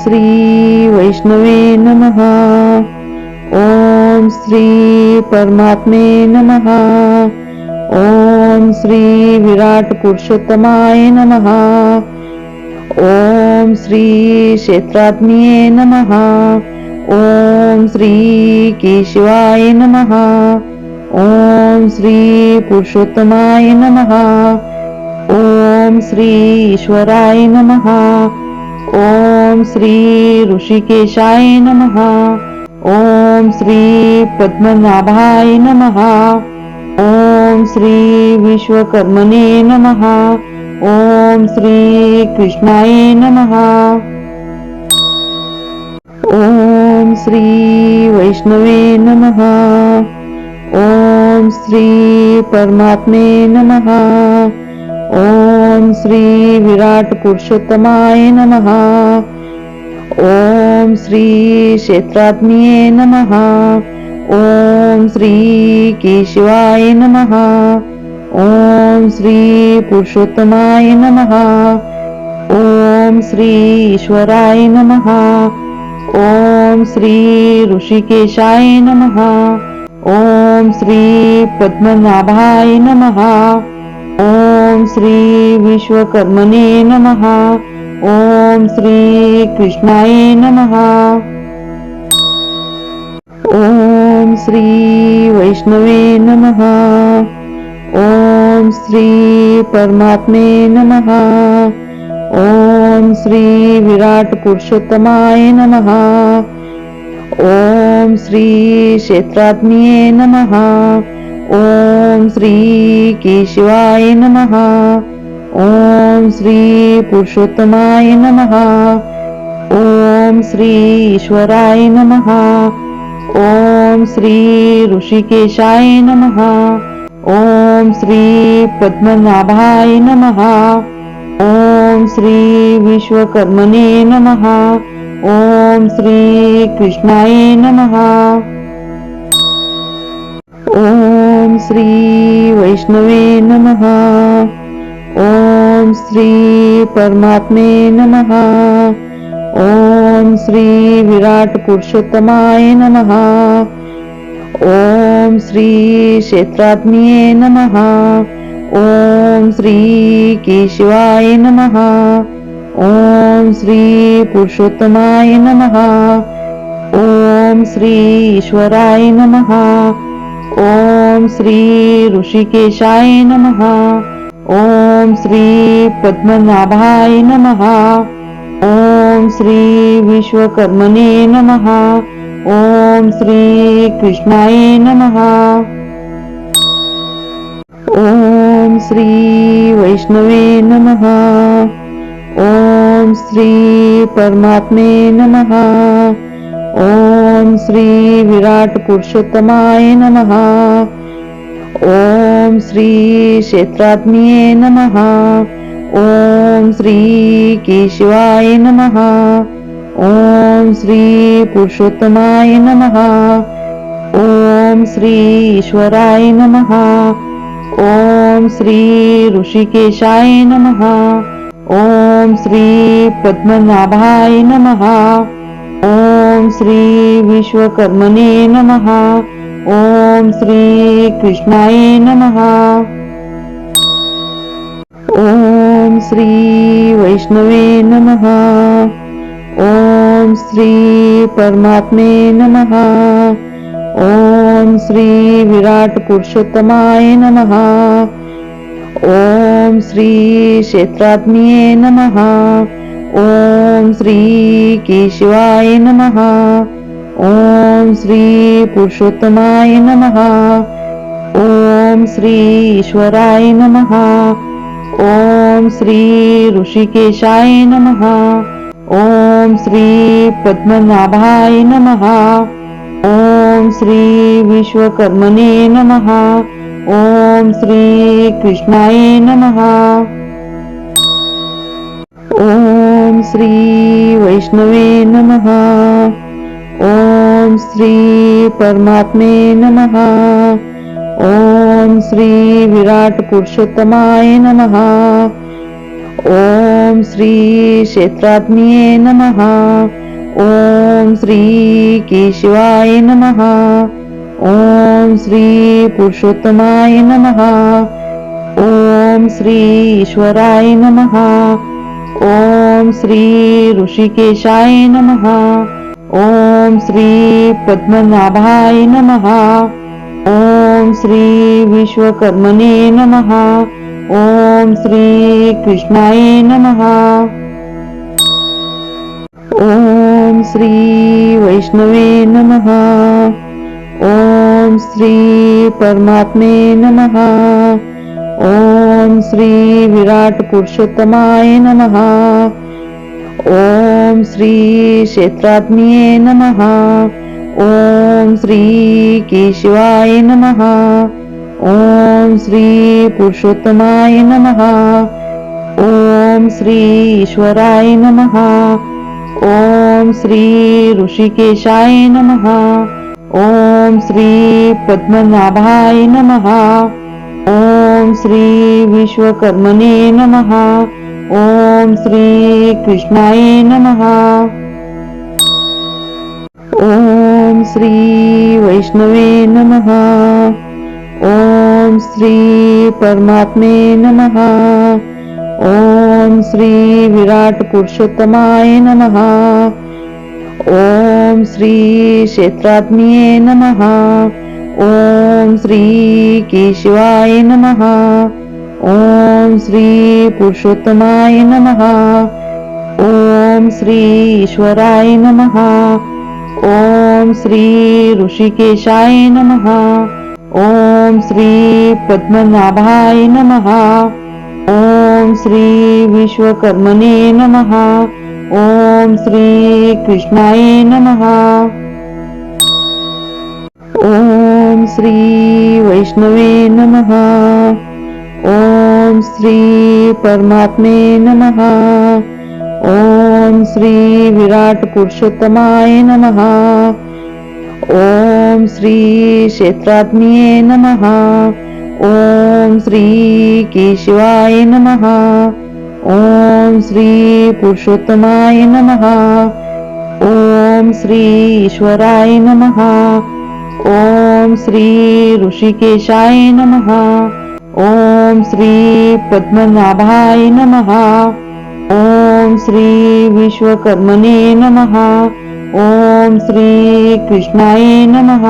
श्री वैष्णवे नमः. ओम श्री परमात्मे नमः. ओम श्री विराट पुरुषोत्तमाय नमः. ओम श्री क्षेत्रात्मिये नमः. ओम श्री केशवाय नमः. ओम श्री पुरुषोत्तमाय नमः. ओम श्री ईश्वराय नमः. ओम श्री ऋषिकेशाय नमः. ओम श्री पद्मनाभाय नमः. ओम श्री विश्वकर्मणे नमः. ओम श्री कृष्णाय नमः. ओम श्री वैष्णवे नमः. ओम श्री परमात्मे नमः. ओम श्री विराट पुरुषोत्तमाय नमः. ओम श्री क्षेत्रात्मिये नमः. ओम श्री केशवाय नमः. ओम श्री पुरुषोत्तमाय नमः. ओम श्री ईश्वराय नमः. ओम श्री ऋषिकेशाय नमः. ओम श्री पद्मनाभाय नमः. ओम श्री विश्वकर्मणे नमः. ओम श्री कृष्णाय नमः. ओम श्री वैष्णवे नमः. ओम श्री परमात्मे नमः. ओम श्री विराट पुरुषोत्तमाय नमः. ओम श्री क्षेत्रात्मिये नमः. ओम श्री केशवाय नमः. ओम श्री पुरुषोत्तमाय नमः. ओम श्री ईश्वराय नमः. ओम श्री ऋषिकेशाय नमः. ओम श्री पद्मनाभाय नमः. ओम श्री विश्वकर्मणे नमः. ओम श्री कृष्णाय नमः. ओम श्री वैष्णवे नमः. ओम श्री परमात्मे नमः. ओम श्री विराट पुरुषोत्तमाय नमः. ओम श्री क्षेत्रात्मिये नमः. ओम श्री केशवाय नमः. ओम श्री पुरुषोत्तमाय नमः. ओम श्री ईश्वराय नमः. ओम श्री ऋषिकेशाय नमः. ओम श्री पद्मनाभाय नमः. ओम श्री विश्वकर्मणे नमः. ओम श्री कृष्णाय नमः. ओम श्री वैष्णवे नमः. ओम श्री परमात्मे नमः. ओम श्री विराट पुरुषोत्तमाय नमः. ओम श्री क्षेत्रात्मिये नमः. ओम श्री केशवाय नमः. ओम श्री पुरुषोत्तमाय नमः. ओम श्री ईश्वराय नमः. ओम श्री ऋषिकेशाय नमः. ओम श्री पद्मनाभाय नमः. ओम श्री विश्वकर्मणे नमः. ओम श्री कृष्णाय नमः. ओम श्री वैष्णवे नमः. ओम श्री परमात्मे नमः. ओम श्री विराट पुरुषोत्तमाय नमः. ओम श्री क्षेत्रात्मिये नमः. ओम श्री केशवाय नमः. ओम श्री पुरुषोत्तमाय नमः. ओम श्री ईश्वराय नमः. ओम श्री ऋषिकेशाय नमः. ओम श्री पद्मनाभाय नमः. ओम श्री विश्वकर्मणे नमः. ओम श्री कृष्णाय नमः. ओम श्री वैष्णवे नमः. ओम श्री परमात्मे नमः. ओम श्री विराट पुरुषोत्तमाय नमः. ओम श्री क्षेत्रात्मिये नमः. ओम श्री केशवाय नमः. ओम श्री पुरुषोत्तमाय नमः. ओम श्री ईश्वराय नमः. ओम श्री ऋषिकेशाय नमः. ओम श्री पद्मनाभाय नमः. ओम श्री विश्वकर्मणे नमः. ओम श्री कृष्णाय नमः. ओम श्री वैष्णवे नमः. ओम श्री परमात्मे नमः. ओम श्री विराट पुरुषोत्तमाय नमः. ओम श्री क्षेत्रात्मिये नमः. ओम श्री केशवाय नमः. ओम श्री पुरुषोत्तमाय नमः. ओम श्री ईश्वराय नमः. ओम श्री ऋषिकेशाय नमः. ओम श्री पद्मनाभाय नमः. ओम श्री विश्वकर्मणे नमः. ओम श्री कृष्णाय नमः. ओम श्री वैष्णवे नमः. ओम श्री परमात्मे नमः. ओम श्री विराट पुरुषोत्तमाय नमः. ओम श्री क्षेत्रात्मिये नमः. ओम श्री केशवाय नमः. ओम श्री पुरुषोत्तमाय नमः. ओम श्री ईश्वराय नमः. ओम श्री ऋषिकेशाय नमः. ओम श्री पद्मनाभाय नमः. ओम श्री विश्वकर्मणे नमः. ओम श्री कृष्णाय नमः. ओम श्री वैष्णवे नमः. ओम श्री परमात्मे नमः. ओम श्री विराट पुरुषोत्तमाय नमः. ओम श्री क्षेत्रात्मिये नमः. ओम श्री केशवाय नमः. ओम श्री पुरुषोत्तमाय नमः. ओम श्री ईश्वराय नमः. ओम श्री ऋषिकेशाय नमः. ओम श्री पद्मनाभाय नमः. ओम श्री विश्वकर्मणे नमः. ओम श्री कृष्णाय नमः.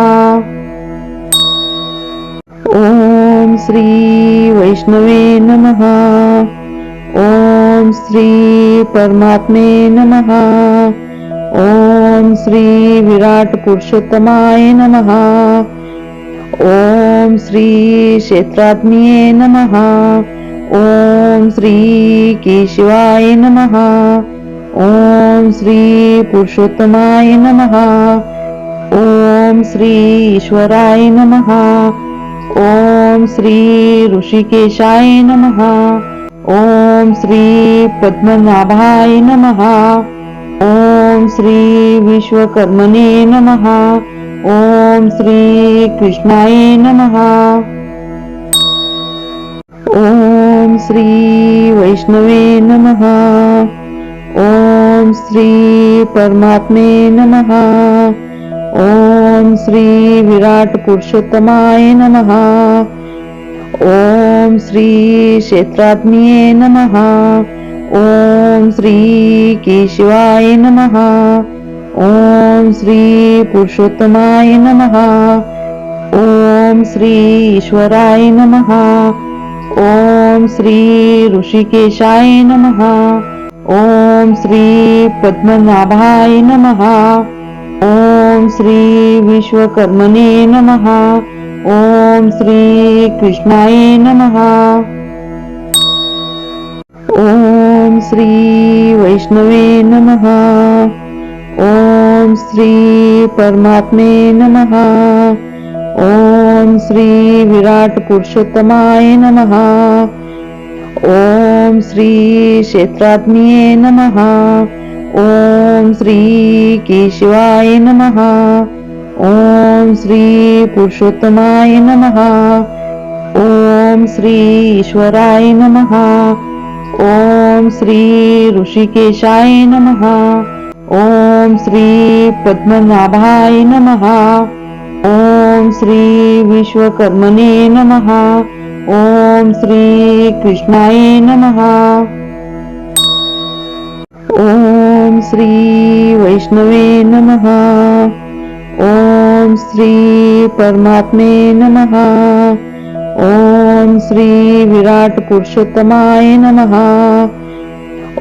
ओम श्री वैष्णवे नमः. ओम श्री परमात्मे नमः. ओम श्री विराट पुरुषोत्तमाय नमः. ओम श्री क्षेत्रात्मिये नमः. ओम श्री केशवाय नमः. ओम श्री पुरुषोत्तमाय नमः. ओम श्री ईश्वराय नमः. ओम श्री ऋषिकेशाय नमः. ओम श्री पद्मनाभाय नमः. ओम श्री विश्वकर्मणे नमः. ओम श्री कृष्णाय नमः. ओम श्री वैष्णवे नमः. ओम श्री परमात्मे नमः. ओम श्री विराट पुरुषोत्तमाय नमः. ओम श्री क्षेत्रात्मिये नमः. ओम श्री केशवाय नमः. ओम श्री पुरुषोत्तमाय नमः. ओम श्री ईश्वराय नमः. ओम श्री ऋषिकेशाय नमः. ओम श्री पद्मनाभाय नमः. ओम श्री विश्वकर्मणे नमः. ओम श्री कृष्णाय नमः. ओम श्री वैष्णवे नमः. ओम श्री परमात्मे नमः. ओम श्री विराट पुरुषोत्तमाय नमः. ओम श्री क्षेत्रात्मिये नमः. ओम श्री केशवाय नमः. ओम श्री पुरुषोत्तमाय नमः. ओम श्री ईश्वराय नमः. ओम श्री ऋषिकेशाय नमः. ओम श्री पद्मनाभाय नमः. ओम श्री विश्वकर्मणे नमः. ओम श्री कृष्णाय नमः. ओम श्री वैष्णवे नमः. ओम श्री परमात्मे नमः. ओम श्री विराट पुरुषोत्तमाय नमः.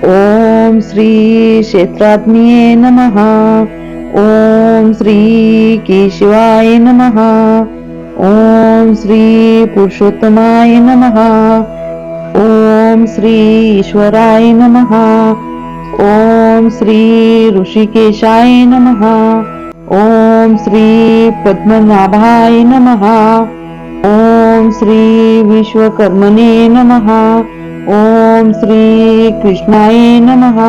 ओम श्री क्षेत्राग्निये नमः. ओम श्री केशवाय नमः. ओम श्री पुरुषोत्तमाय नमः. ओम श्री ईश्वराय नमः. ओम श्री ऋषिकेशाय नमः. ओम श्री पद्मनाभाय नमः. ओम श्री विश्वकर्मणे नमः. ओम श्री कृष्णाय नमः.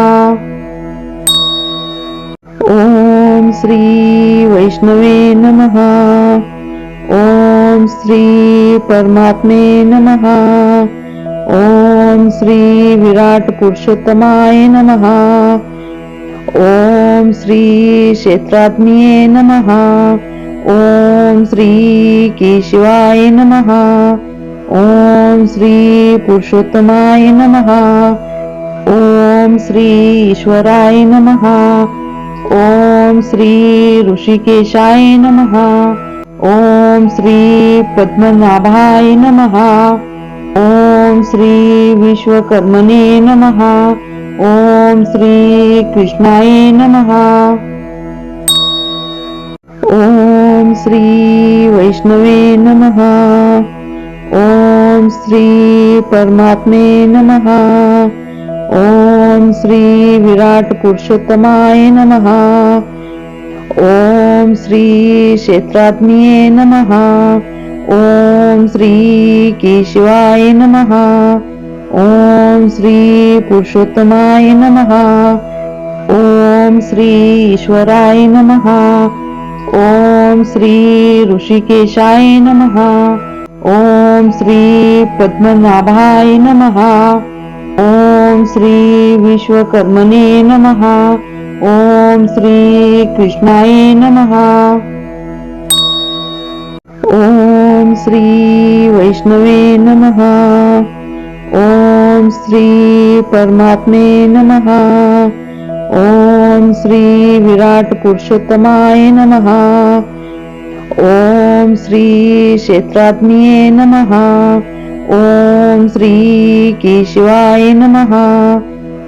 ओम श्री वैष्णवे नमः. ओम श्री परमात्मे नमः. ओम श्री विराट पुरुषोत्तमाय नमः. ओम श्री क्षेत्राग्निये नमः. ओम श्री केशवाय नमः. ओम श्री पुरुषोत्तमाय नमः. ओम श्री ईश्वराय नमः. ओम श्री ऋषिकेशाय नमः. ओम श्री पद्मनाभाय नमः. ओम श्री विश्वकर्मणे नमः. ओम श्री कृष्णाय नमः. ओम श्री वैष्णवे नमः. ओम श्री परमात्मे नमः. ओम श्री विराट पुरुषोत्तमाय नमः. ओम श्री क्षेत्राग्निये नमः. ओम श्री केशवाय नमः. ओम श्री पुरुषोत्तमाय नमः. ओम श्री ईश्वराय नमः. ओम श्री ऋषिकेशाय नमः. ओम श्री पद्मनाभाय नमः. ओम श्री विश्वकर्मणे नमः. ओम श्री कृष्णाय नमः. ओम श्री वैष्णवे नमः. ओम श्री परमात्मे नमः. ओम श्री विराट पुरुषोत्तमाय नमः. ओम श्री क्षेत्राग्निये नमः. ओम श्री केशवाय नमः.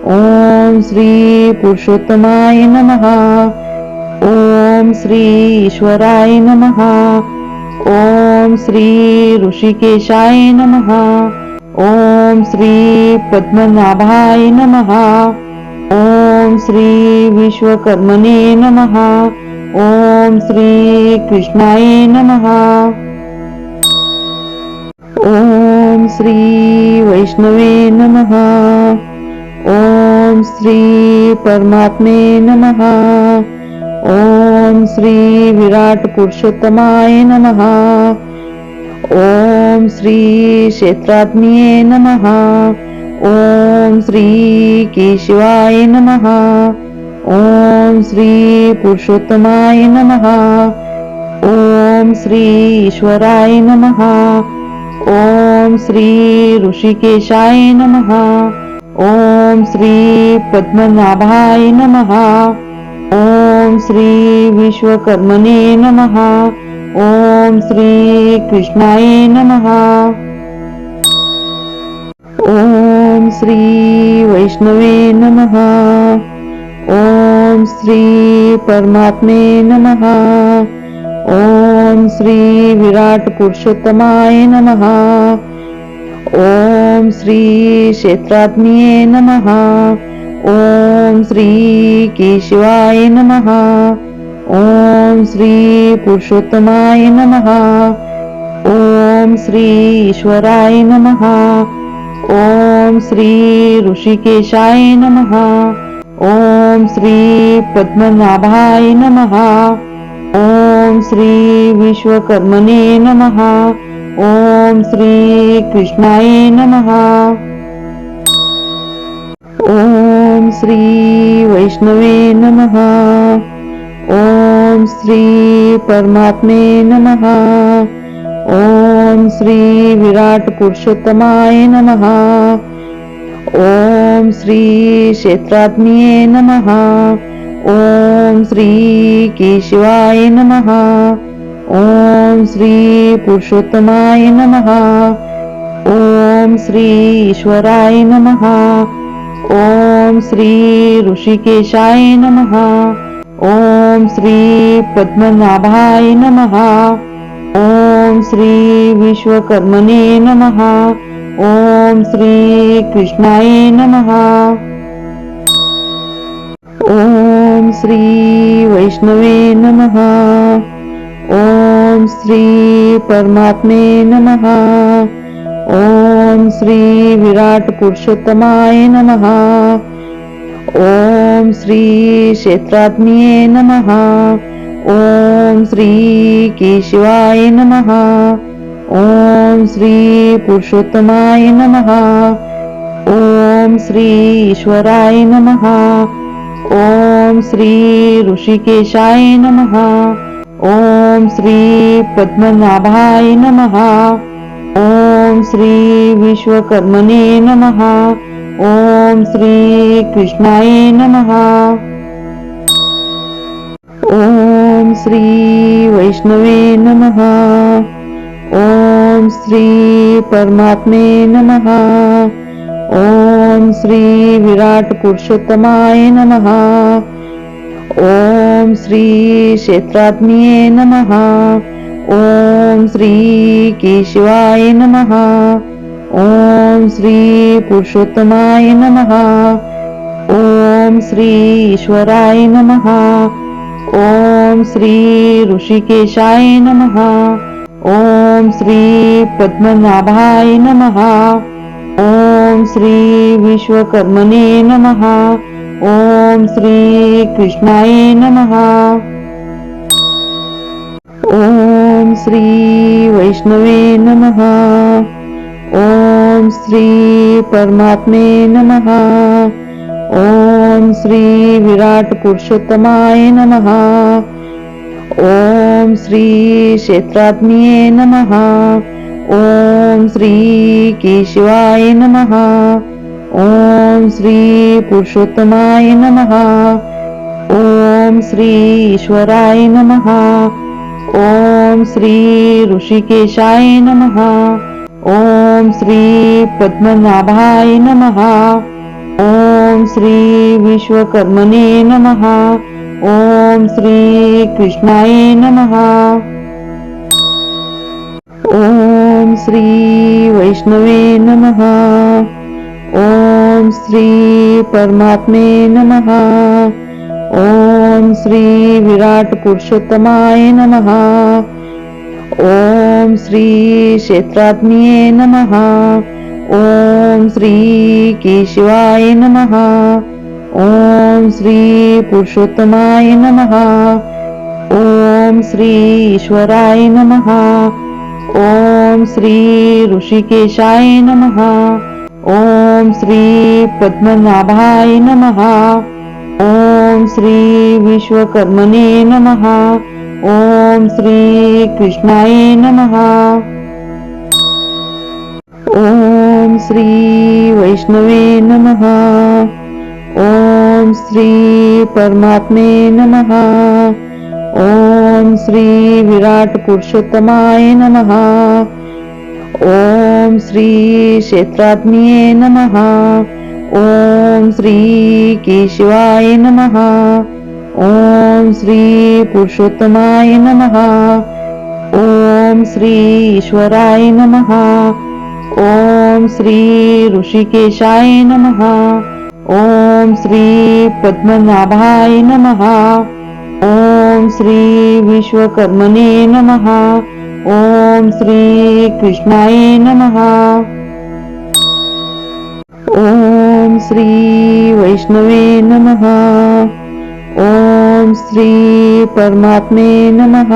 ओम श्री पुरुषोत्तमाय नमः. ओम श्री ईश्वराय नमः. ओम श्री ऋषिकेशाय नमः. ओम श्री पद्मनाभाय नमः. ओम श्री विश्वकर्मणे नमः. ओम श्री कृष्णाय नमः. ओम श्री वैष्णवे नमः. ओम श्री परमात्मे नमः. ओम श्री विराट पुरुषोत्तमाय नमः. ओम श्री क्षेत्राग्निये नमः. ओम श्री केशवाय नमः. ओम श्री पुरुषोत्तमाय नमः. ओम श्री ईश्वराय नमः. ओम श्री ऋषिकेशाय नमः. ओम श्री पद्मनाभाय नमः. ओम श्री विश्वकर्मणे नमः. ओम श्री कृष्णाय नमः. ओम श्री वैष्णवे नमः. ओम श्री परमात्मे नमः. ओम श्री विराट पुरुषोत्तमाय नमः. ओम श्री क्षेत्राग्निये नमः. ओम श्री केशवाय नमः. ओम श्री पुरुषोत्तमाय नमः. ओम श्री ईश्वराय नमः. ओम श्री ऋषिकेशाय नमः. ओम श्री पद्मनाभाय नमः. ओम श्री विश्वकर्मणे नमः. ओम श्री कृष्णाय नमः. ओम श्री वैष्णवे नमः. ओम श्री परमात्मे नमः. ओम श्री विराट पुरुषोत्तमाय नमः. ओम श्री क्षेत्रात्मिये नमः. ओम श्री केशवाय नमः. ओम श्री पुरुषोत्तमाय नमः. ओम श्री ईश्वराय नमः. ओम श्री ऋषिकेशाय नमः. ओम श्री पद्मनाभाय नमः. ओम श्री विश्वकर्मणे नमः. ओम श्री कृष्णाय नमः. ओम श्री वैष्णवे नमः. ओम श्री परमात्मे नमः. ओम श्री विराट पुरुषोत्तमाय नमः. ओम श्री क्षेत्रात्मिये नमः. ओम श्री केशवाय नमः. ओम श्री पुरुषोत्तमाय नमः. ओम श्री ईश्वराय नमः. ओम श्री ऋषिकेशाय नमः. ओम श्री पद्मनाभाय नमः. ओम श्री विश्वकर्मणे नमः. ओम श्री कृष्णाय नमः. ओम श्री वैष्णवे नमः. ओम श्री परमात्मे नमः. ओम श्री विराट पुरुषोत्तमाय नमः. ओम श्री क्षेत्रात्मिये नमः. ओम श्री केशवाय नमः. ओम श्री पुरुषोत्तमाय नमः. ओम श्री ईश्वराय नमः. ओम श्री ऋषिकेशाय नमः. ओम श्री पद्मनाभाय नमः. ओम श्री विश्वकर्मणे नमः. ओम श्री कृष्णाय नमः. ओम श्री वैष्णवे नमः. ओम श्री परमात्मे नमः. ओम श्री विराट पुरुषोत्तमाय नमः. ओम श्री क्षेत्रात्मिये नमः. ओम श्री केशवाय नमः. ओम श्री पुरुषोत्तमाय नमः. ओम श्री ईश्वराय नमः. ओम श्री ऋषिकेशाय नमः. ओम श्री पद्मनाभाय नमः. ओम श्री विश्वकर्मणे नमः. ओम श्री कृष्णाय नमः. ओम श्री वैष्णवे नमः. ओम श्री परमात्मे नमः. ओम श्री विराट पुरुषोत्तमाय नमः. ओम श्री क्षेत्रात्मिये नमः. ओम श्री केशवाय नमः. ओम श्री पुरुषोत्तमाय नमः. ओम श्री ईश्वराय नमः. ओम श्री ऋषिकेशाय नमः. ओम श्री पद्मनाभाय नमः. ओम श्री विश्वकर्मणे नमः. ओम श्री कृष्णाय नमः. ओम श्री वैष्णवे नमः. ओम श्री परमात्मे नमः. ओम श्री विराट पुरुषोत्तमाय नमः. ओम श्री क्षेत्रात्मिये नमः. ओम श्री केशवाय नमः. ओम श्री पुरुषोत्तमाय नमः. ओम श्री ईश्वराय नमः. ओम श्री ऋषिकेशाय नमः. ओम श्री पद्मनाभाय नमः. ओम श्री विश्वकर्मणे नमः. ओम श्री कृष्णाय नमः. ओम श्री वैष्णवे नमः. ओम श्री परमात्मे नमः.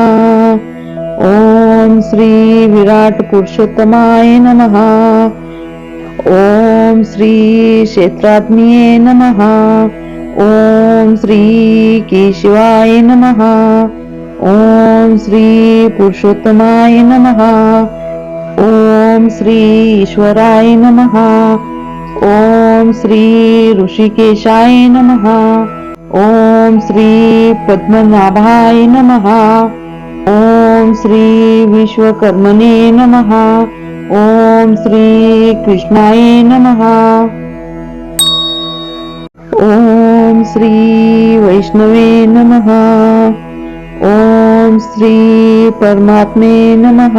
ओम श्री विराट पुरुषोत्तमाय नमः. ओम श्री क्षेत्रात्मिये नमः. ओम श्री केशवाय नमः. ओम श्री पुरुषोत्तमाय नमः. ओम श्री ईश्वराय नमः. ओम श्री ऋषिकेशाय नमः. ओम श्री पद्मनाभाय नमः. ओम श्री विश्वकर्मणे नमः. ओम श्री कृष्णाय नमः. ओम श्री वैष्णवे नमः. ओम श्री परमात्मे नमः.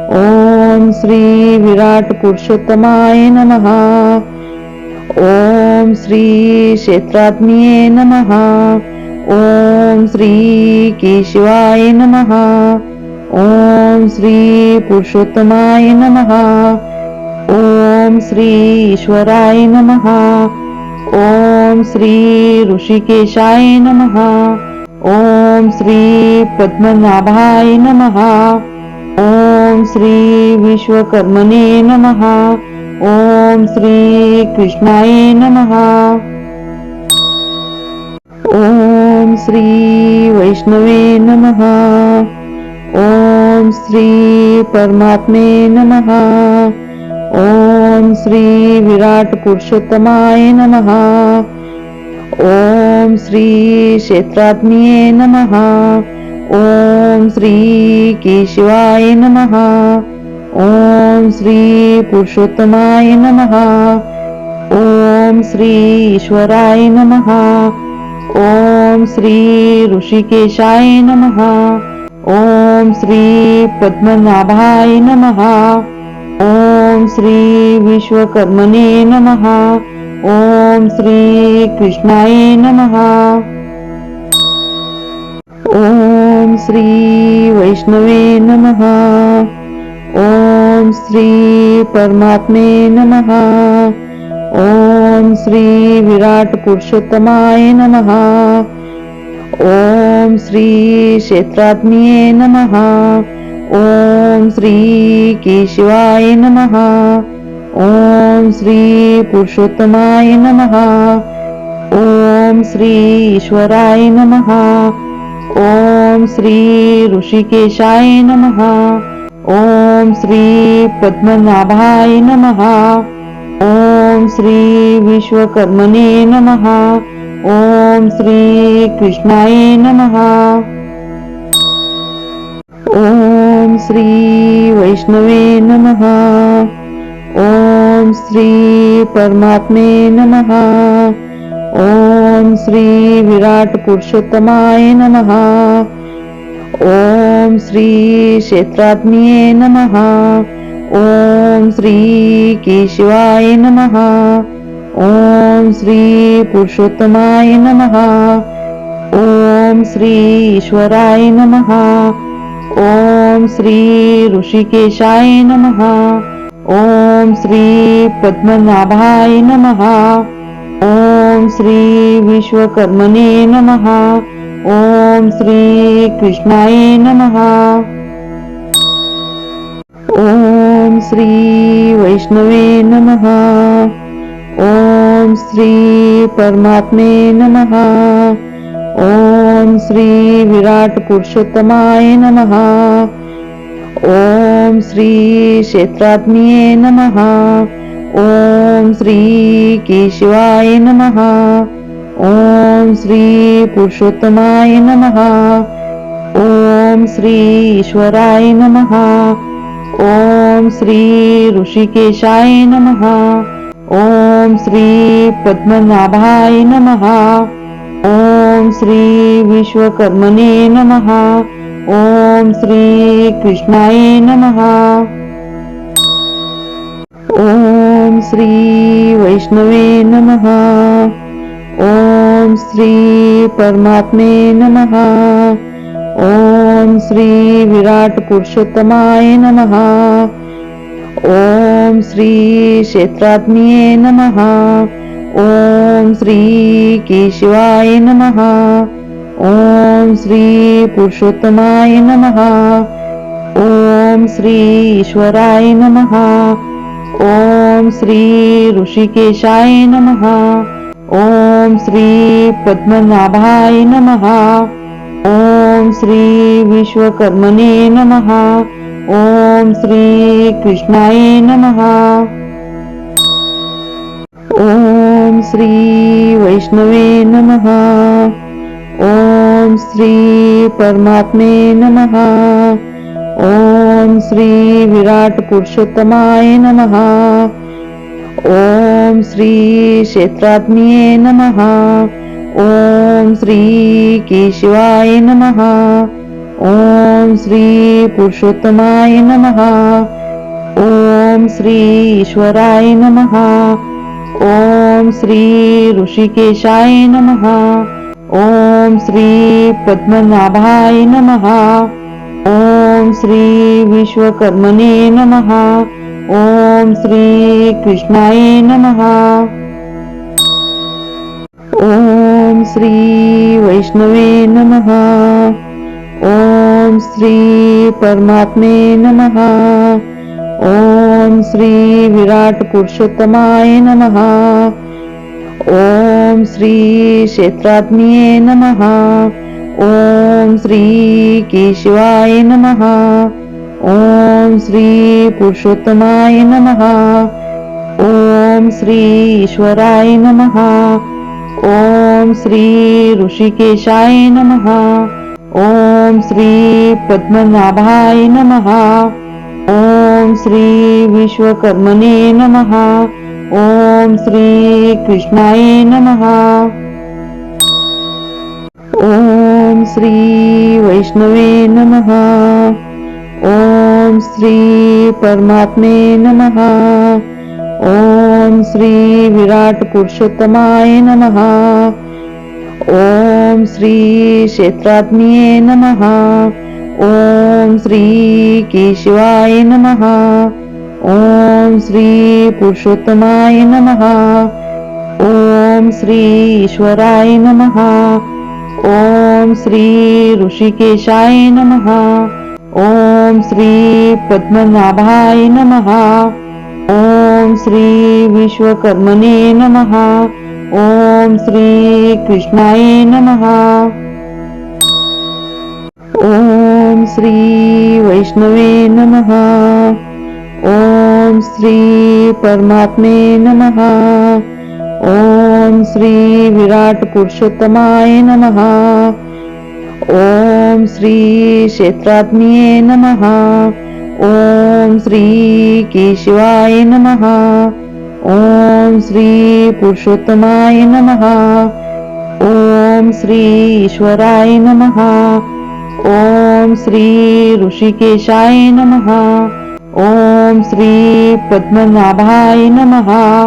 ओम श्री विराट पुरुषोत्तमाय नमः. ओम श्री क्षेत्रात्मिये नमः. ओम श्री केशवाय नमः. ओम श्री पुरुषोत्तमाय नमः. ओम श्री ईश्वराय नमः. ओम श्री ऋषिकेशाय नमः. ओम श्री पद्मनाभाय नमः. ओम श्री विश्वकर्मणे नमः. ओम श्री कृष्णाय नमः. ओम श्री वैष्णवे नमः. ओम श्री परमात्मे नमः. ओम श्री विराट पुरुषोत्तमाय नमः. ओम श्री क्षेत्रात्मिये नमः. ओम श्री केशवाय नमः. ओम श्री पुरुषोत्तमाय नमः. ओम श्री ईश्वराय नमः. ओम श्री ऋषिकेशाय नमः. ओम श्री पद्मनाभाय नमः. ओम श्री विश्वकर्मणे नमः. ओम श्री कृष्णाय नमः. ओम श्री वैष्णवे नमः. ओम श्री परमात्मे नमः. ओम श्री विराट पुरुषोत्तमाय नमः. ओम श्री क्षेत्रात्मिये नमः. ओम श्री केशवाय नमः. ओम श्री पुरुषोत्तमाय नमः. ओम श्री ईश्वराय नमः. ओम श्री ऋषिकेशाय नमः. ओम श्री पद्मनाभाय नमः. ओम श्री विश्वकर्मणे नमः. ओम श्री कृष्णाय नमः. ओम श्री वैष्णवे नमः. ओम श्री परमात्मे नमः. ओम श्री विराट पुरुषोत्तमाय नमः. ओम श्री क्षेत्रात्मिये नमः. ओम श्री केशवाय नमः. ओम श्री पुरुषोत्तमाय नमः. ओम श्री ईश्वराय नमः. ओम श्री ऋषिकेशाय नमः. ओम श्री पद्मनाभाय नमः. ओम श्री विश्वकर्मणे नमः. ओम श्री कृष्णाय नमः. ओम श्री वैष्णवे नमः. ओम श्री परमात्मे नमः. ओम श्री विराट पुरुषोत्तमाय नमः. ओम श्री क्षेत्रात्मिये नमः. ओम श्री केशवाय नमः. ओम श्री पुरुषोत्तमाय नमः. ओम श्री ईश्वराय नमः. ओम श्री ऋषिकेशाय नमः. ओम श्री पद्मनाभाय नमः. ओम श्री विश्वकर्मणे नमः. ओम श्री कृष्णाय नमः. ओम श्री वैष्णवे नमः. ओम श्री परमात्मे नमः. ओम श्री विराट पुरुषोत्तमाय नमः. ओम श्री क्षेत्रात्मिये नमः. ओम श्री केशवाय नमः. ओम श्री पुरुषोत्तमाय नमः. ओम श्री ईश्वराय नमः. ओम श्री ऋषिकेशाय नमः. ओम श्री पद्मनाभाय नमः. ओम श्री विश्वकर्मणे नमः. ओम श्री कृष्णाय नमः. ओम श्री वैष्णवे नमः. ओम श्री परमात्मे नमः. ओम श्री विराट पुरुषोत्तमाय नमः. ओम श्री क्षेत्रात्मिये नमः. ओम श्री केशवाय नमः. ओम श्री पुरुषोत्तमाय नमः. ओम श्री ईश्वराय नमः. ओम श्री ऋषिकेशाय नमः. ओम श्री पद्मनाभाय नमः. ओम श्री विश्वकर्मणे नमः. ओम श्री कृष्णाय नमः. ओम श्री वैष्णवे नमः. ओम श्री परमात्मे नमः. ओम श्री विराट पुरुषोत्तमाय नमः. ओम श्री क्षेत्रात्मिये नमः. ओम श्री केशवाय नमः. ओम श्री पुरुषोत्तमाय नमः. ओम श्री ईश्वराय नमः. ओम श्री ऋषिकेशाय नमः. ओम श्री पद्मनाभाय नमः. ओम श्री विश्वकर्मणे नमः. ओम श्री कृष्णाय नमः. ओम श्री वैष्णवे नमः. ओम श्री परमात्मे नमः. ओम श्री विराट पुरुषोत्तमाय नमः. ओम श्री क्षेत्रात्मिये नमः. ओम श्री केशवाय नमः. ओम श्री पुरुषोत्तमाय नमः. ओम श्री ईश्वराय नमः. ओम श्री ऋषिकेशाय नमः. ओम श्री पद्मनाभाय नमः. ओम श्री विश्वकर्मणे नमः. ओम श्री कृष्णाय नमः. ओम श्री वैष्णवे नमः. ओम श्री परमात्मे नमः. ओम श्री विराट पुरुषोत्तमाय नमः. ओम श्री क्षेत्रात्मिये नमः. ओम श्री केशवाय नमः. ओम श्री पुरुषोत्तमाय नमः. ओम श्री ईश्वराय नमः. ओम श्री ऋषिकेशाय नमः. ओम श्री पद्मनाभाय नमः.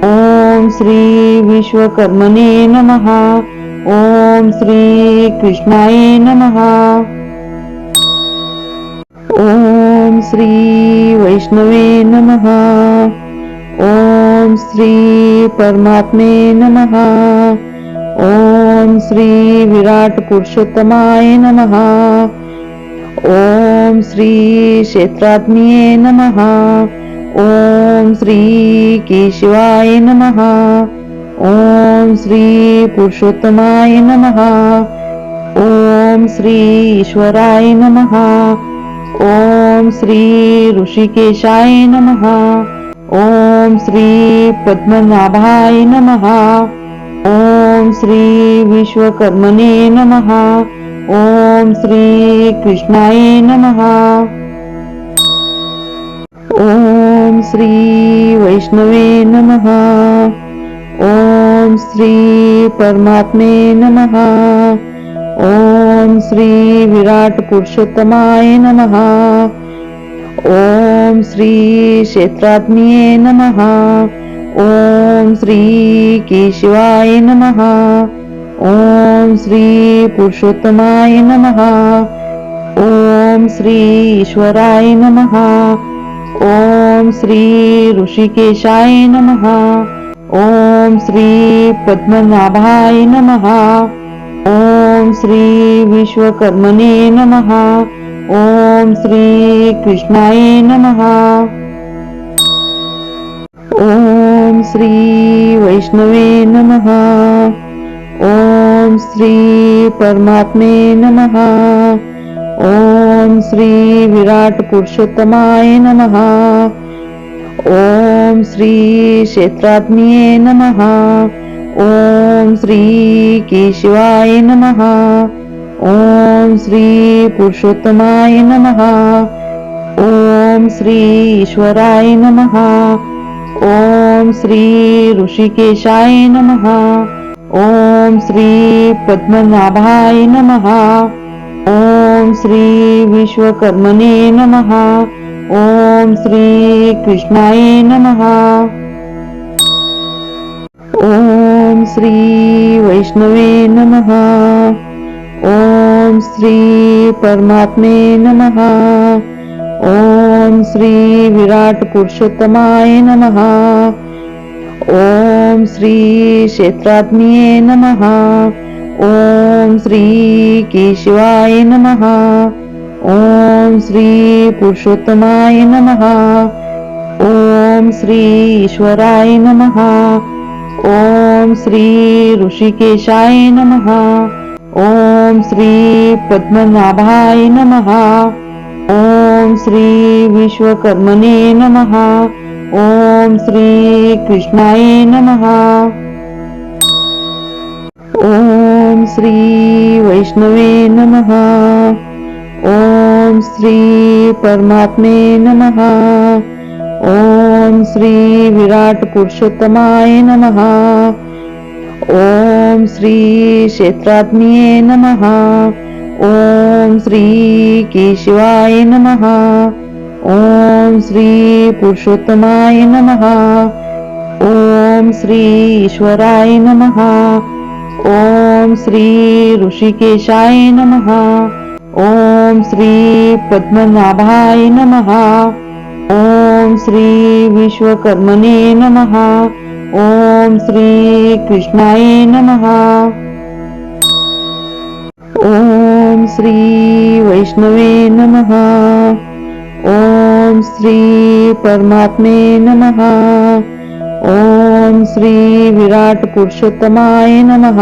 ओम श्री विश्वकर्मणे नमः. ओम श्री कृष्णाय नमः. ओम श्री वैष्णवे नमः. ओम श्री परमात्मे नमः. ओम श्री विराट पुरुषोत्तमाय नमः. ओम श्री क्षेत्रात्मिये नमः. ओम श्री केशवाय नमः. ओम श्री पुरुषोत्तमाय नमः. ओम श्री ईश्वराय नमः. ओम श्री ऋषिकेशाय नमः. ओम श्री पद्मनाभाय नमः. ओम श्री विश्वकर्मणे नमः. ओम श्री कृष्णाय नमः. ओम श्री वैष्णवे नमः. ओम श्री परमात्मे नमः. ओम श्री विराट पुरुषोत्तमाय नमः. ओम श्री क्षेत्रात्मिये नमः. ओम श्री केशवाय नमः. ओम श्री पुरुषोत्तमाय नमः. ओम श्री ईश्वराय नमः. ओम श्री ऋषिकेशाय नमः. ओम श्री पद्मनाभाय नमः. ओम श्री विश्वकर्मणे नमः. ओम श्री कृष्णाय नमः. श्री वैष्णवे नमः. ओम श्री परमात्मे नमः. ओम श्री विराट पुरुषोत्तमाय नमः. ओम श्री क्षेत्रात्मिये नमः. ओम श्री केशवाय नमः. ओम श्री पुरुषोत्तमाय नमः. ओम श्री ईश्वराय नमः. ओम श्री ऋषिकेशाय नमः. ओम श्री पद्मनाभाय नमः. ओम श्री विश्वकर्मणे नमः. ओम श्री कृष्णाय नमः. ओम श्री वैष्णवे नमः. ओम श्री परमात्मे नमः. ओम श्री विराट पुरुषोत्तमाय नमः. ओम श्री क्षेत्रात्मिये नमः. ओम श्री केशवाय नमः. ओम श्री पुरुषोत्तमाय नमः. ओम श्री ईश्वराय नमः. ओम श्री ऋषिकेशाय नमः. ओम श्री पद्मनाभाय नमः. ओम श्री विश्वकर्मणे नमः. ओम श्री कृष्णाय नमः. ओम श्री वैष्णवे नमः. ओम श्री परमात्मे नमः. ओम श्री विराट पुरुषोत्तमाय नमः. ओम श्री क्षेत्रात्मिये नमः. ओम श्री केशवाय नमः. ओम श्री पुरुषोत्तमाय नमः. ओम श्री ईश्वराय नमः. ओम श्री ऋषिकेशाय नमः. ओम श्री पद्मनाभाय नमः. ओम श्री विश्वकर्मणे नमः. ओम श्री कृष्णाय नमः. ओम श्री वैष्णवे नमः. ओम श्री परमात्मे नमः. ओम श्री विराट पुरुषोत्तमाय नमः.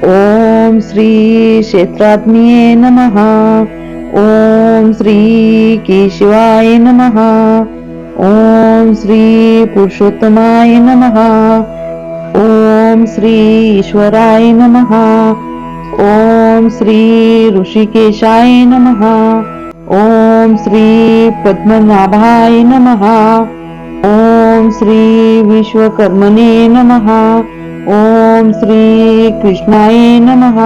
ओम श्री क्षेत्रात्मिये नमः. ओम श्री केशवाय नमः. ओम श्री पुरुषोत्तमाय नमः. ओम श्री ईश्वराय नमः. ओम श्री ऋषिकेशाय नमः. ओम श्री पद्मनाभाय नमः. ओम श्री विश्वकर्मणे नमः. ओम श्री कृष्णाय नमः.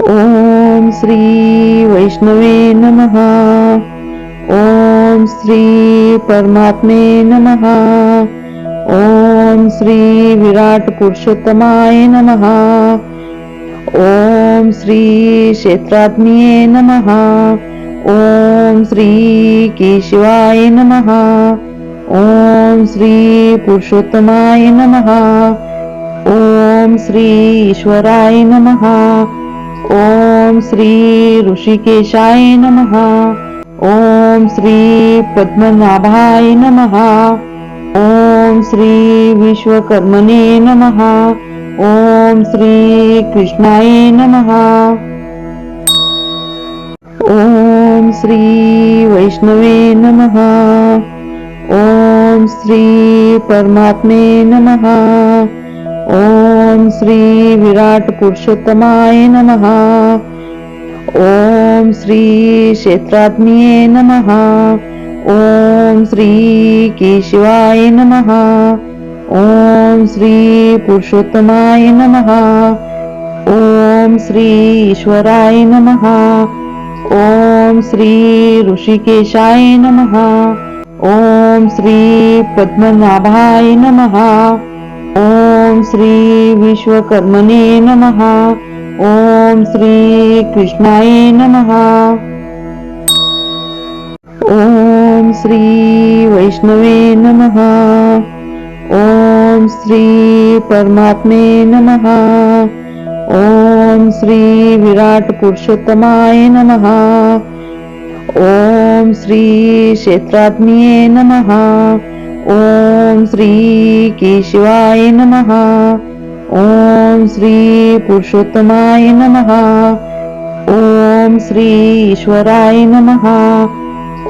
ओम श्री वैष्णवे नमः. ओम श्री परमात्मे नमः. ओम श्री विराट पुरुषोत्तमाय नमः. ओम श्री क्षेत्रात्मिये नमः. ओम श्री केशवाय नमः. ओम श्री पुरुषोत्तमाय नमः. ओम श्री ईश्वराय नमः. ओम श्री ऋषिकेशाय नमः. ओम श्री पद्मनाभाय नमः. ओम श्री विश्वकर्मणे नमः. ओम श्री कृष्णाय नमः. ओम श्री वैष्णवे नमः. ओम श्री परमात्मे नमः. ओम श्री विराट पुरुषोत्तमाय नमः. ओम श्री क्षेत्रात्मिये नमः. ओम श्री केशवाय नमः. ओम श्री पुरुषोत्तमाय नमः. ओम श्री ईश्वराय नमः. ओम श्री ऋषिकेशाय नमः. ओम श्री पद्मनाभाय नमः. ओम श्री विश्वकर्मणे नमः. ओम श्री कृष्णाय नमः. ओम श्री वैष्णवे नमः. ओम श्री परमात्मे नमः. ओम श्री विराट पुरुषोत्तमाय नमः. ओम श्री क्षेत्रात्मिये नमः. ओम श्री केशवाय नमः. ओम श्री पुरुषोत्तमाय नमः. ओम श्री ईश्वराय नमः.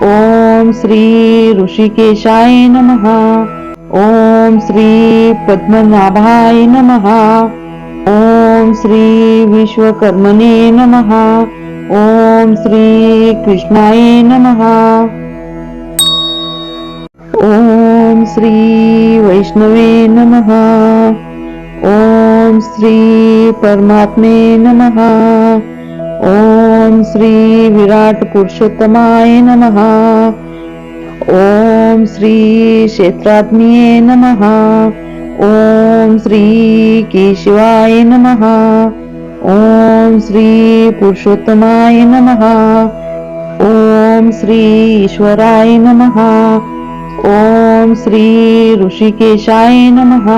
ओम श्री ऋषिकेशाय नमः. ओम श्री पद्मनाभाय नमः. ओम श्री विश्वकर्मणे नमः. ओम श्री कृष्णाय नमः. ओम श्री वैष्णवे नमः. ओम श्री परमात्मे नमः. ओम श्री विराट पुरुषोत्तमाय नमः. ओम श्री क्षेत्रात्मिये नमः. ओम श्री केशवाय नमः. ओम श्री पुरुषोत्तमाय नमः. ओम श्री ईश्वराय नमः. ओम श्री ऋषिकेशाय नमः.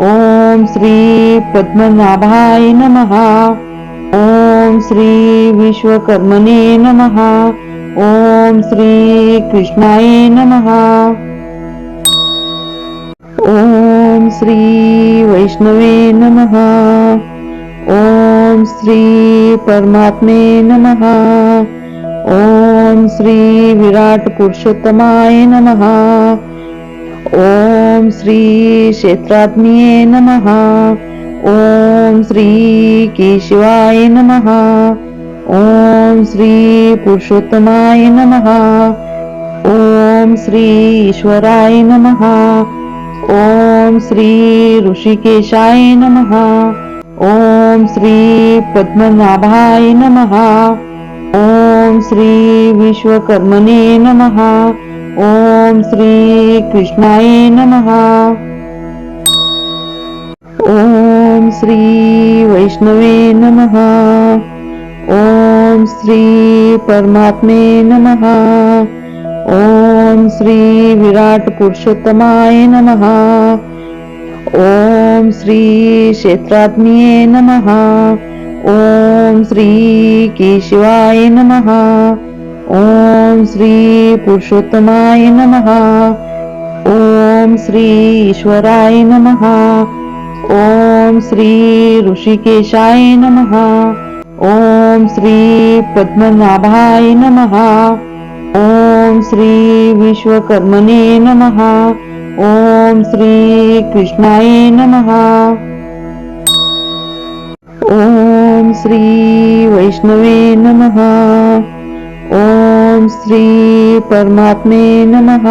ओम श्री पद्मनाभाय नमः. ओम श्री विश्वकर्मणे नमः. ओम श्री कृष्णाय नमः. ओम श्री वैष्णवे नमः. ओम श्री परमात्मे नमः. ओम श्री विराट पुरुषोत्तमाय नमः. ओम श्री क्षेत्रात्मिये नमः. ओम श्री केशवाय नमः. ओम श्री पुरुषोत्तमाय नमः. ओम श्री ईश्वराय नमः. ओम श्री ऋषिकेशाय नमः. ओम श्री पद्मनाभाय नमः. ओम श्री विश्वकर्मणे नमः. ओम श्री कृष्णाय नमः. ओम श्री वैष्णवे नमः. ओम श्री परमात्मे नमः. ओम श्री विराट पुरुषोत्तमाय नमः. ओम श्री क्षेत्रात्मिये नमः. ओम श्री केशवाय नमः. ओम श्री पुरुषोत्तमाय नमः. ओम श्री ईश्वराय नमः. ओम श्री ऋषिकेशाय नमः. ओम श्री पद्मनाभाय नमः. ओम श्री विश्वकर्मणे नमः. ओम श्री कृष्णाय नमः. ओम श्री वैष्णवे नमः. ओम श्री परमात्मे नमः.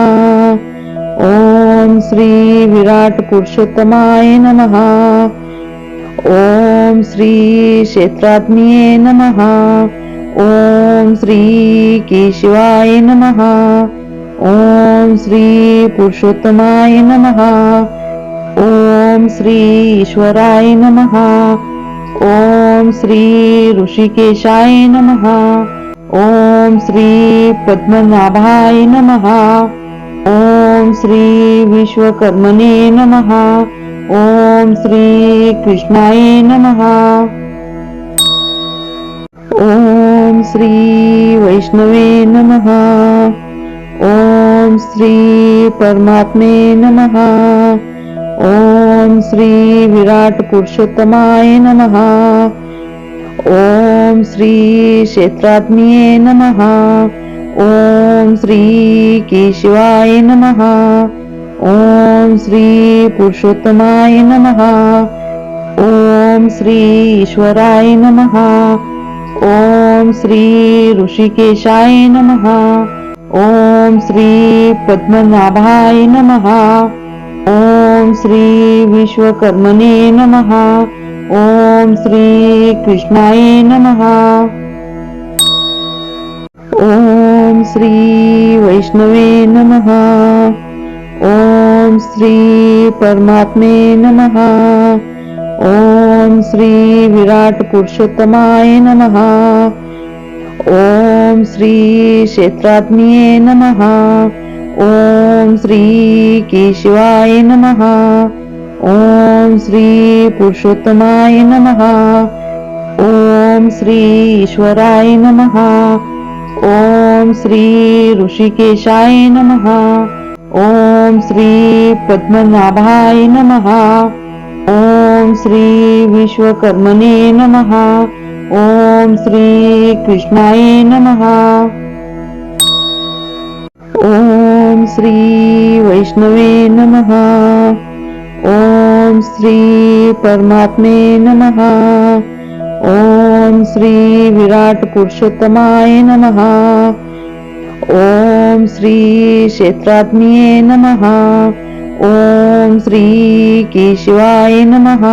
ओम श्री विराट पुरुषोत्तमाय नमः. ओम श्री क्षेत्रात्मिये नमः. ओम श्री केशवाय नमः. ओम श्री पुरुषोत्तमाय नमः. ओम श्री ईश्वराय नमः. ओम श्री ऋषिकेशाय नमः. ओम श्री पद्मनाभाय नमः. ओम श्री विश्वकर्मणे नमः. ओम श्री कृष्णाय नमः. ओम श्री वैष्णवे नमः. ओम श्री परमात्मे नमः. ओम श्री विराट पुरुषोत्तमाय नमः. ओम श्री क्षेत्रात्मिये नमः. ओम श्री केशवाय नमः. ओम श्री पुरुषोत्तमाय नमः. ओम श्री ईश्वराय नमः. ओम श्री ऋषिकेशाय नमः. ओम श्री पद्मनाभाय नमः. ओम श्री विश्वकर्मणे नमः. ओम श्री कृष्णाय नमः. ओम श्री वैष्णवे नमः. ओम श्री परमात्मे नमः. ओम श्री विराट पुरुषोत्तमाय नमः. ओम श्री क्षेत्रात्मिये नमः. ओम श्री केशवाय नमः. ओम श्री पुरुषोत्तमाय नमः. ओम श्री ईश्वराय नमः. ओम श्री ऋषिकेशाय नमः. ओम श्री पद्मनाभाय नमः. ओम श्री विश्वकर्मणे नमः. ओम श्री कृष्णाय नमः. ओम श्री वैष्णवे नमः. ओम श्री परमात्मे नमः. ओम श्री विराट पुरुषोत्तमाय नमः. ओम श्री क्षेत्रात्मये नमः. ओम श्री केशवाय नमः.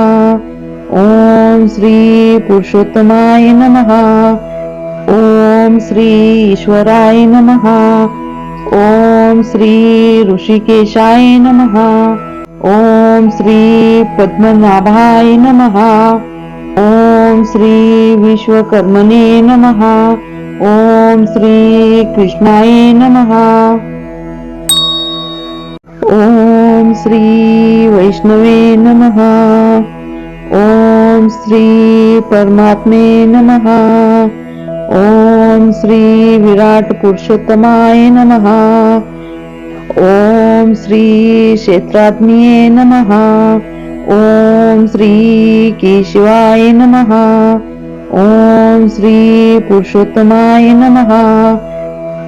ओम श्री पुरुषोत्तमाय नमः. ओम श्री ईश्वराय नमः. ओम श्री ऋषिकेशाय नमः. ओम श्री पद्मनाभाय नमः. ओम श्री विश्वकर्मणे नमः. ओम श्री कृष्णाय नमः. ओम श्री वैष्णवे नमः. ओम श्री परमात्मे नमः. ओम श्री विराट पुरुषोत्तमाय नमः. ओम श्री क्षेत्रात्मये नमः. ओम श्री केशवाय नमः. ओम श्री पुरुषोत्तमाय नमः.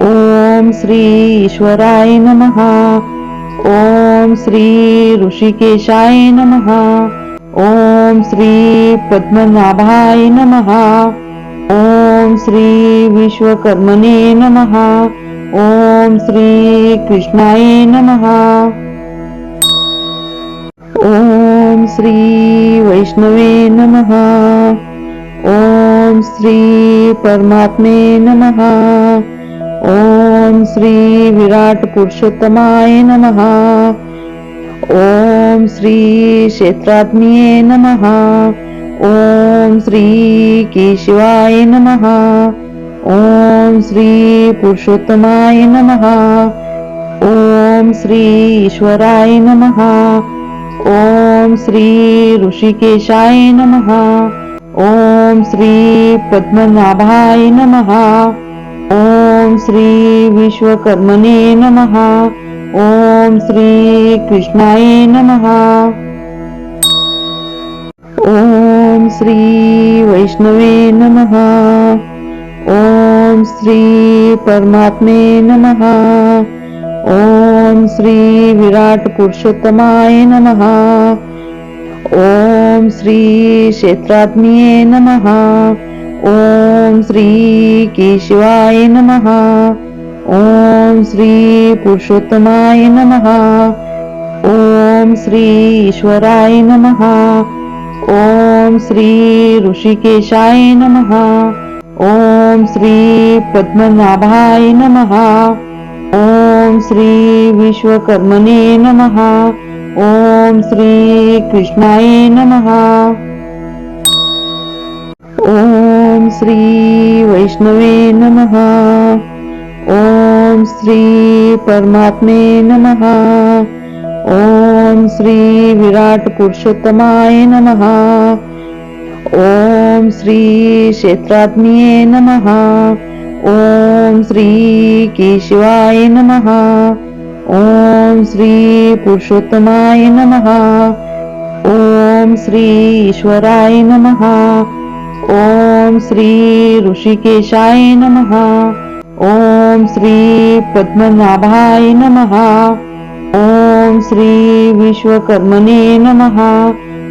ओम श्री ईश्वराय नमः. ओम श्री ऋषिकेशाय नमः. ओम श्री पद्मनाभाय नमः. ओम श्री विश्वकर्मणे नमः. ओम श्री कृष्णाय नमः. ओम श्री वैष्णवे नमः. ओम श्री परमात्मे नमः. ओम श्री विराट पुरुषोत्तमाय नमः. ओम श्री क्षेत्रात्मये नमः. ओम श्री केशवाय नमः. ओम श्री पुरुषोत्तमाय नमः. ओम श्री ईश्वराय नमः. ओम श्री ऋषिकेशाय नमः. ओम श्री पद्मनाभाय नमः. ओम श्री विश्वकर्मणे नमः. ओम श्री कृष्णाय नमः. ओम श्री वैष्णवे नमः. ओम श्री परमात्मे नमः. ओम श्री विराट पुरुषोत्तमाय नमः. ओम श्री क्षेत्रात्मये नमः. ओम श्री केशवाय नमः. ओम श्री पुरुषोत्तमाय नमः. ओम श्री ईश्वराय नमः. ओम श्री ऋषिकेशाय नमः. ओम श्री पद्मनाभाय नमः. ओम श्री विश्वकर्मणे नमः. ओम श्री कृष्णाय नमः. ओम श्री वैष्णवे नमः. ओम श्री परमात्मे नमः. ओम श्री विराट पुरुषोत्तमाय नमः. ओम श्री क्षेत्रात्मये नमः. ओम श्री केशवाय नमः. ओम श्री पुरुषोत्तमाय नमः. ओम श्री ईश्वराय नमः. ओम श्री ऋषिकेशाय नमः. ओम श्री पद्मनाभाय नमः. ओम श्री विश्वकर्मणे नमः.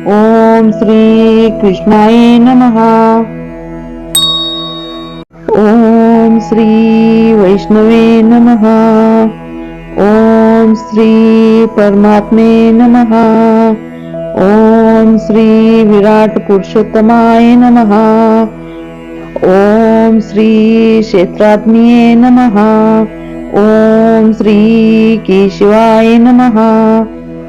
ओम श्री कृष्णाय नमः. ओम श्री वैष्णवे नमः. ओम श्री परमात्मे नमः. ओम श्री विराट पुरुषोत्तमाय नमः. ओम श्री क्षेत्रात्मये नमः. ओम श्री केशवाय नमः.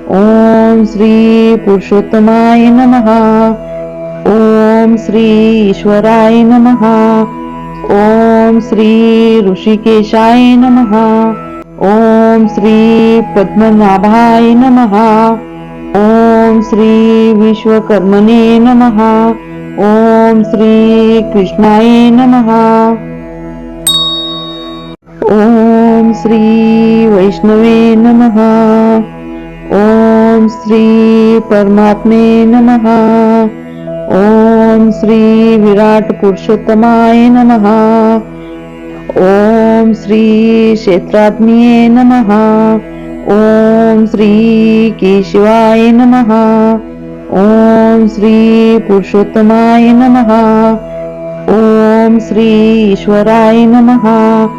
ओम श्री पुरुषोत्तमाय नमः. ओम श्री ईश्वराय नमः. ओम श्री ऋषिकेशाय नमः. ओम श्री पद्मनाभाय नमः. ओम श्री विश्वकर्मणे नमः. ओम श्री कृष्णाय नमः. ओम श्री वैष्णवे नमः. ओम श्री परमात्मे नमः. ओम श्री विराट पुरुषोत्तमाय नमः. ओम श्री क्षेत्रात्मिये नमः. ओम श्री केशवाय नमः. ओम श्री पुरुषोत्तमाय नमः. ओम श्री ईश्वराय नमः.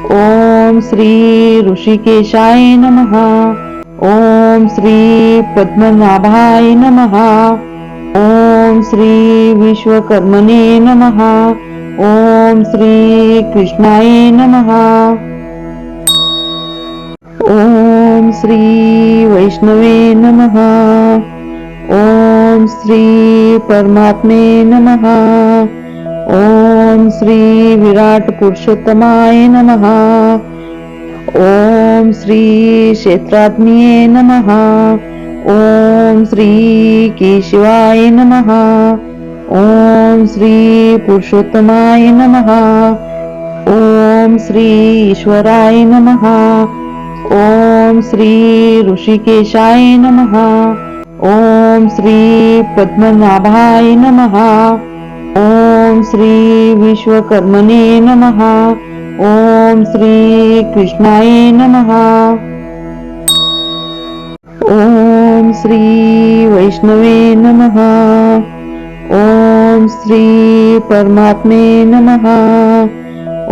ओम श्री ऋषिकेशाय नमः. ओम श्री पद्मनाभाय नमः. ओम श्री विश्वकर्मणे नमः. ओम श्री कृष्णाय नमः. ओम श्री वैष्णवे नमः. ओम श्री परमात्मे नमः. ओम श्री विराट पुरुषोत्तमाय नमः. ओम श्री क्षेत्रात्मिये नमः. ओम श्री केशवाय नमः. ओम श्री पुरुषोत्तमाय नमः. ओम श्री ईश्वराय नमः. ओम श्री ऋषिकेशाय नमः. ओम श्री पद्मनाभाय नमः. ओम श्री विश्वकर्मणे नमः. ओम श्री कृष्णाय नमः. ओम श्री वैष्णवे नमः. ओम श्री परमात्मे नमः.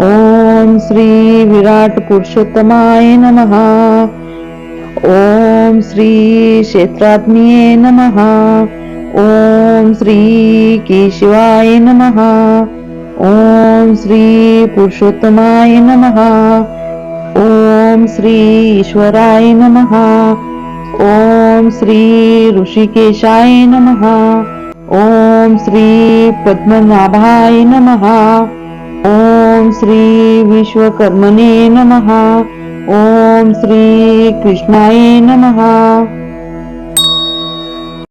ओम श्री विराट पुरुषोत्तमाय नमः. ओम श्री क्षेत्रात्मिये नमः. ओम श्री केशवाय नमः. ओम श्री पुरुषोत्तमाय नमः. ओम श्री ईश्वराय नमः. ओम श्री ऋषिकेशाय नमः. ओम श्री पद्मनाभाय नमः. ओम श्री विश्वकर्मणे नमः. ओम श्री कृष्णाय नमः.